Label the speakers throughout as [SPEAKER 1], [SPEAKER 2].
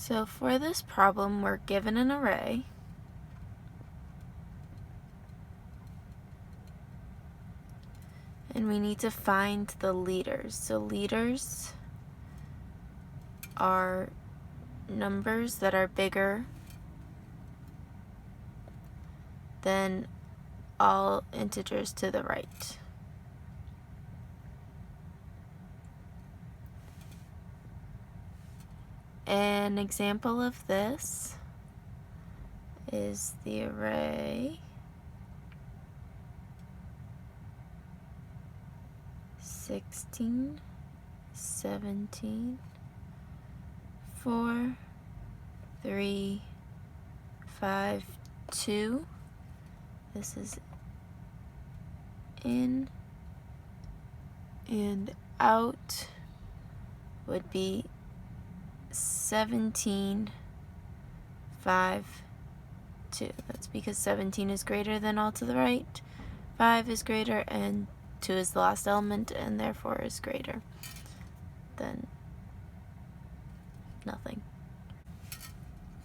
[SPEAKER 1] So for this problem, we're given an array. And we need to find the leaders. So leaders are numbers that are bigger than all integers to the right. An example of this is the array 16, 17, 4, 3, 5, 2. This is in and out would be 17, 5, 2. That's because 17 is greater than all to the right, 5 is greater, and 2 is the last element, and therefore is greater than nothing.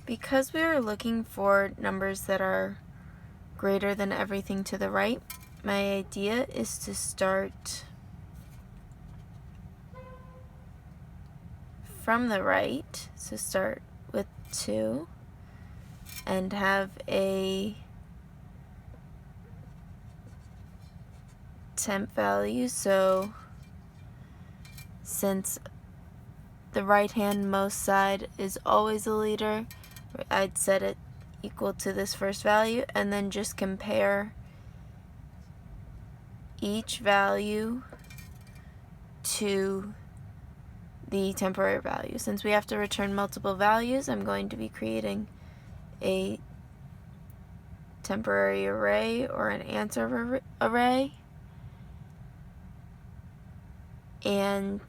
[SPEAKER 1] Because we are looking for numbers that are greater than everything to the right, my idea is to start from the right, so start with 2 and have a temp value. So since the right hand most side is always a leader, I'd set it equal to this first value and then just compare each value to the temporary value. Since we have to return multiple values, I'm going to be creating a temporary array or an answer array. And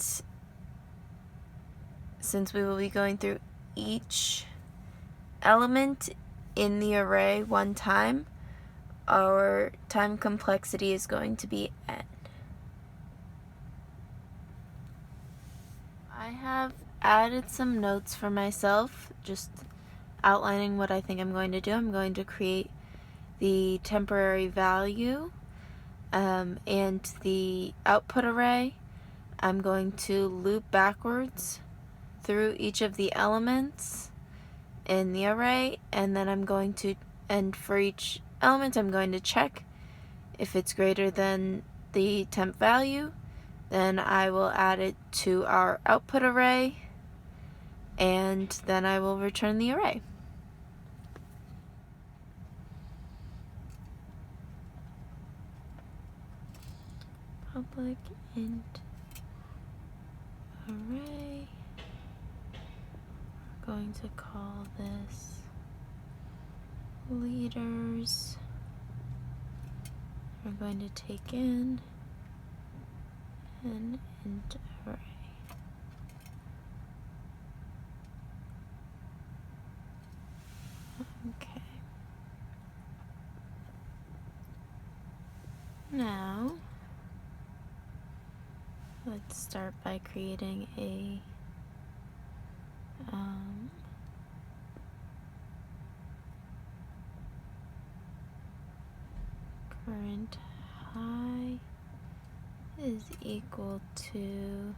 [SPEAKER 1] since we will be going through each element in the array one time, our time complexity is going to be n. I have added some notes for myself, just outlining what I think I'm going to do. I'm going to create the temporary value and the output array. I'm going to loop backwards through each of the elements in the array, and then I'm going to, and for each element I'm going to check if it's greater than the temp value. Then I will add it to our output array, and then I will return the array. Public int array. We're going to call this leaders. We're going to take in an int array. Okay. Now, let's start by creating a current high is equal to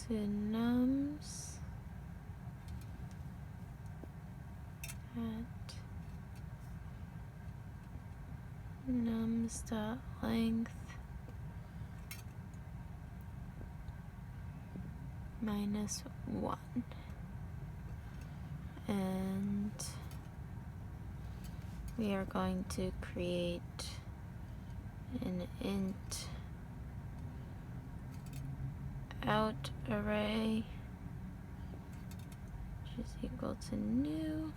[SPEAKER 1] nums at nums.length minus 1. And we are going to create an int out array, which is equal to new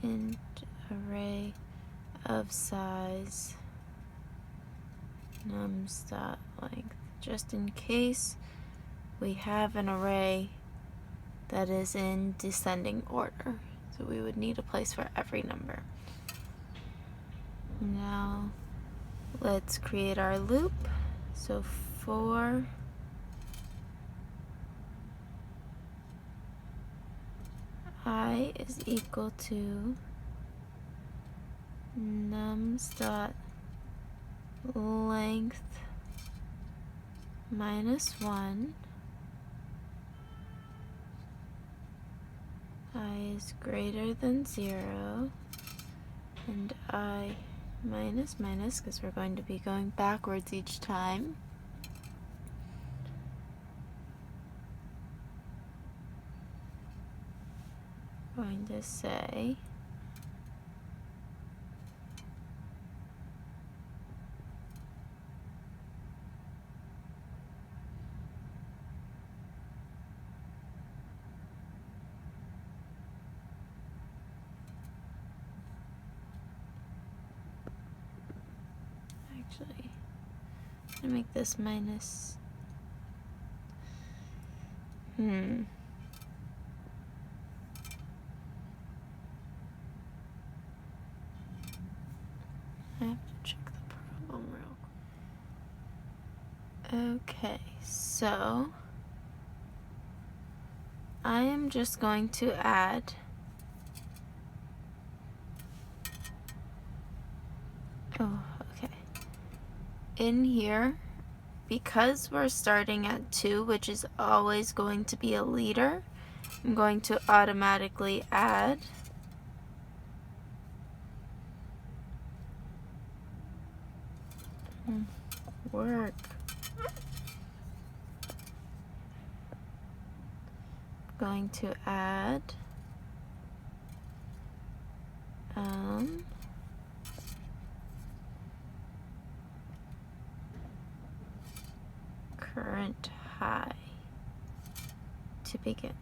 [SPEAKER 1] int array of size nums.length, just in case we have an array that is in descending order. So we would need a place for every number. Now let's create our loop. So for I is equal to nums dot length minus 1, I is greater than 0, and I minus minus, because we're going to be going backwards each time. Going to say actually, I'm gonna make this minus. I have to check the problem real quick. Okay, so I am just going to add in here, because we're starting at 2, which is always going to be a leader, I'm going to automatically add work. Going to add current high to begin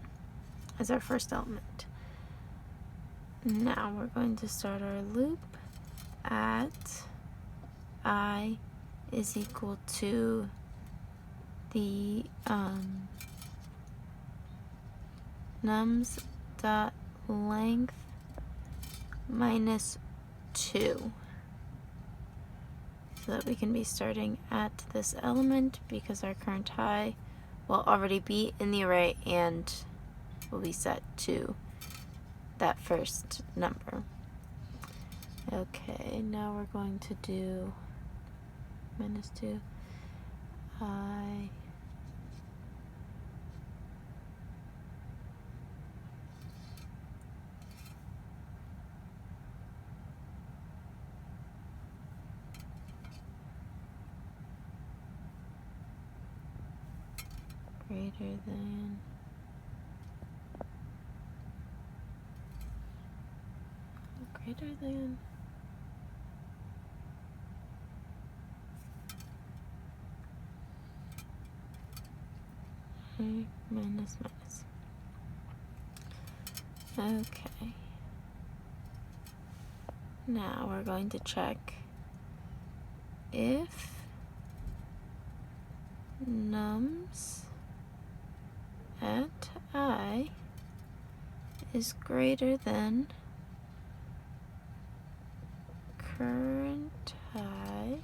[SPEAKER 1] as our first element. Now we're going to start our loop at I is equal to the nums dot length minus 2, so that we can be starting at this element because our current high will already be in the array and will be set to that first number. Okay, now we're going to do minus 2 I greater than I minus minus. Okay. Now we're going to check if nums at I is greater than current high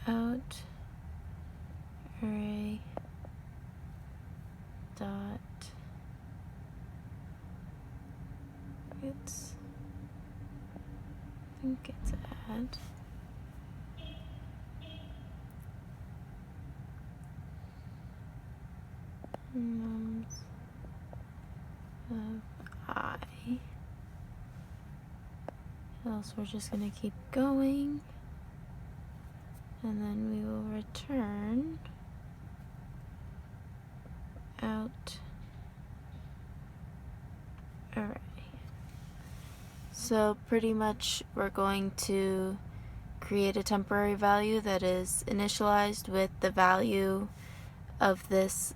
[SPEAKER 1] out array dot I think it's add nums of I, else we're just going to keep going, and then we will return out array. So pretty much we're going to create a temporary value that is initialized with the value of this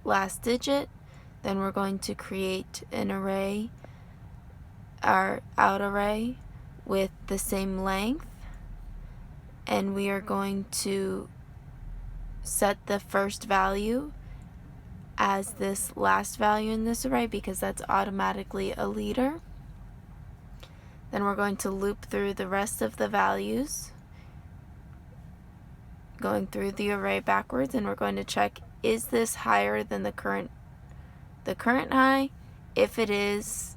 [SPEAKER 1] last digit. Then we're going to create an array, our out array, with the same length, and we are going to set the first value as this last value in this array because that's automatically a leader. Then we're going to loop through the rest of the values, going through the array backwards, and we're going to check, is this higher than the current high? If it is,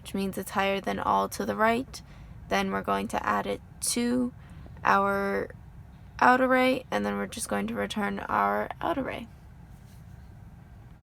[SPEAKER 1] which means it's higher than all to the right, then we're going to add it to our out array, and then we're just going to return our out array.